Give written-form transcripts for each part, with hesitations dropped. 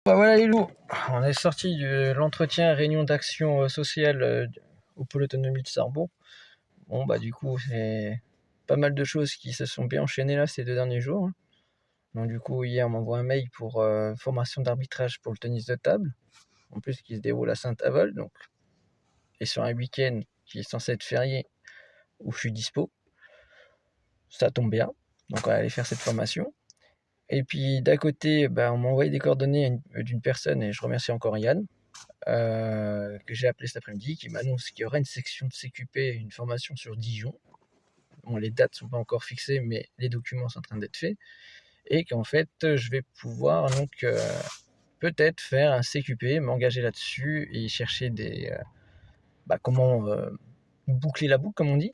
Bah voilà les loups, on est sorti de l'entretien réunion d'action sociale au pôle autonomie de Sarrebourg. Bon bah du coup c'est pas mal de choses qui se sont bien enchaînées là ces 2 derniers jours, hein. Donc du coup hier on m'envoie un mail pour formation d'arbitrage pour le tennis de table, en plus qui se déroule à Saint-Avold, donc et sur un week-end qui est censé être férié où je suis dispo. Ça tombe bien, donc on va aller faire cette formation. Et puis d'à côté, bah, on m'a envoyé des coordonnées d'une personne, et je remercie encore Yann, que j'ai appelé cet après-midi, qui m'annonce qu'il y aura une section de CQP, une formation sur Dijon. Bon, les dates sont pas encore fixées, mais les documents sont en train d'être faits. Et qu'en fait, je vais pouvoir donc peut-être faire un CQP, m'engager là-dessus et chercher comment boucler la boucle, comme on dit.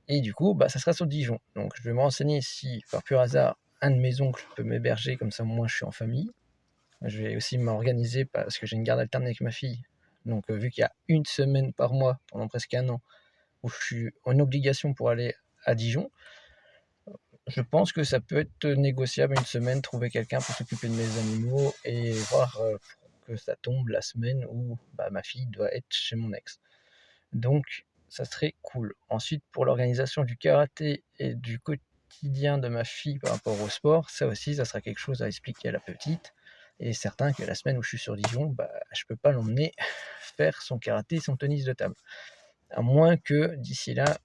Et du coup, ça sera sur Dijon. Donc je vais me renseigner si, par pur hasard, un de mes oncles peut m'héberger, comme ça moi je suis en famille. Je vais aussi m'organiser parce que j'ai une garde alternée avec ma fille. Donc vu qu'il y a une semaine par mois pendant presque un an où je suis en obligation pour aller à Dijon, je pense que ça peut être négociable une semaine, trouver quelqu'un pour s'occuper de mes animaux et voir que ça tombe la semaine où ma fille doit être chez mon ex. Donc ça serait cool. Ensuite, pour l'organisation du karaté et du quotidien de ma fille par rapport au sport, ça aussi, ça sera quelque chose à expliquer à la petite. Et certain que la semaine où je suis sur Dijon, je peux pas l'emmener faire son karaté et son tennis de table. À moins que d'ici là,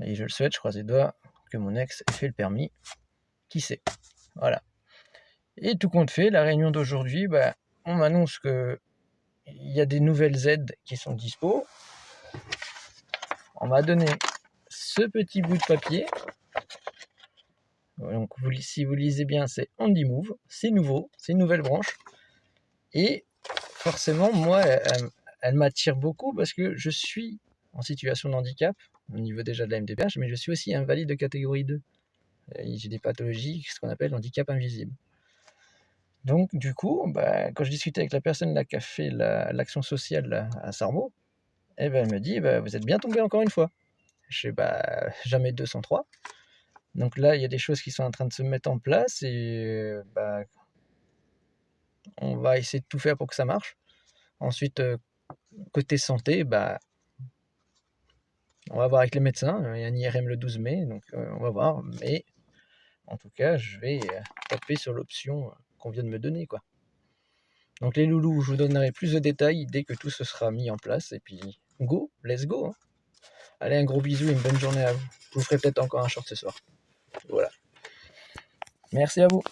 et je le souhaite, je croise les doigts, que mon ex ait fait le permis. Qui sait? Voilà. Et tout compte fait, la réunion d'aujourd'hui, on m'annonce que il y a des nouvelles aides qui sont dispo. On m'a donné ce petit bout de papier. Donc si vous lisez bien, c'est HandiMove, c'est nouveau, c'est une nouvelle branche. Et forcément, moi, elle m'attire beaucoup parce que je suis en situation de handicap, au niveau déjà de la MDPH, mais je suis aussi invalide de catégorie 2. Et j'ai des pathologies, ce qu'on appelle handicap invisible. Donc du coup, quand je discutais avec la personne là, qui a fait l'action sociale là, à Sarrebourg, elle me dit, vous êtes bien tombé encore une fois. Je sais, jamais 203. Donc là, il y a des choses qui sont en train de se mettre en place et on va essayer de tout faire pour que ça marche. Ensuite, côté santé, on va voir avec les médecins. Il y a un IRM le 12 mai, donc on va voir. Mais en tout cas, je vais taper sur l'option qu'on vient de me donner, quoi. Donc les loulous, je vous donnerai plus de détails dès que tout se sera mis en place. Et puis, let's go, hein. Allez, un gros bisou et une bonne journée à vous. Je vous ferai peut-être encore un short ce soir. Voilà. Merci à vous.